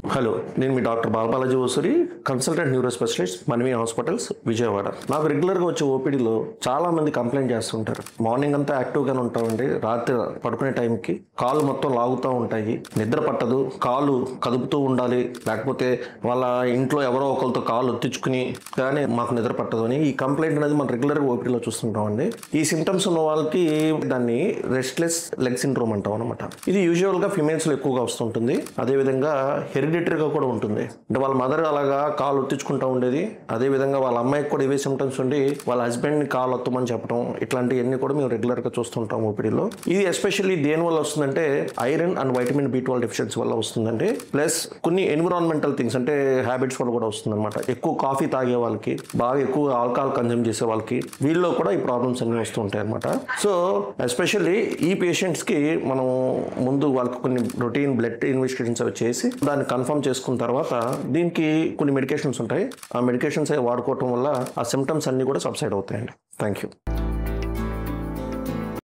Hello, నేను మీ doctor బాలబాలాజీ ఓసూరి, consultant neuro specialist, మనవి hospitals, Vijayawada. నాకు రెగ్యులర్గా వచ్చే ఓపీడీలో చాలా మంది కంప్లైంట్ చేస్తుంటారు. మార్నింగ్ అంతా యాక్టివ్గానే ఉంటామండి, రాత్రి పడుకునే టైంకి కాళ్ళు మొత్తం లాగుతూ ఉంటాయి, నిద్ర పట్టదు, కాళ్ళు కదుపుతూ ఉండాలి, లేకపోతే వాళ్ళ ఇంట్లో ఎవరో ఒకరితో కాళ్ళు ఒత్తించుకుని కానీ మాకు నిద్ర పట్టదు అని ఈ కంప్లైంట్ అనేది మనం రెగ్యులర్గా ఓపీడీలో చూస్తుంటామండి. ఈ సిమ్టమ్స్ ఉన్న వాళ్ళకి దాన్ని రెస్ట్లెస్ లెగ్ సిండ్రోమ్ అంటాం అనమాట. ఇది యూజువల్గా ఫిమేల్స్లో ఎక్కువగా వస్తుంటుంది. అదేవిధంగా హెరిడిటరీగా కూడా ఉంటుంది. అంటే వాళ్ళ మదర్ అలాగా కాలు ఒత్తించుకుంటూ ఉండేది, అదేవిధంగా వాళ్ళ అమ్మాయికి కూడా ఇవే సిమ్టమ్స్ ఉండి వాళ్ళ హస్బెండ్ని కాలు ఒత్తమని చెప్పడం, ఇట్లాంటివన్నీ కూడా మేము రెగ్యులర్గా చూస్తుంటాం ఓపీడీలో. ఇది ఎస్పెషల్లీ దేని వల్ల వస్తుందంటే iron and vitamin B12 deficiency వల్ల వస్తుందండి. ప్లస్ కొన్ని ఎన్విరాన్మెంటల్ థింగ్స్ అంటే హ్యాబిట్స్ వల్ల కూడా వస్తుంది అనమాట. ఎక్కువ కాఫీ తాగే వాళ్ళకి, బాగా ఎక్కువ ఆల్కహాల్ కన్జ్యూమ్ చేసే వాళ్ళకి, వీళ్ళలో కూడా ఈ ప్రాబ్లమ్స్ అన్నీ వస్తూ ఉంటాయి అనమాట. సో ఎస్పెషల్లీ ఈ పేషెంట్స్కి మనం ముందు వాళ్ళకి కొన్ని రొటీన్ బ్లడ్ ఇన్వెస్టిగేషన్స్ అవి చేసి దాన్ని కన్ఫర్మ్ చేసుకున్న తర్వాత దీనికి కొన్ని మెడికేషన్స్ ఉంటాయి. ఆ మెడికేషన్స్ అవి వాడుకోవటం వల్ల ఆ సిమ్టమ్స్ అన్నీ కూడా సబ్సైడ్ అవుతాయండి. Thank you.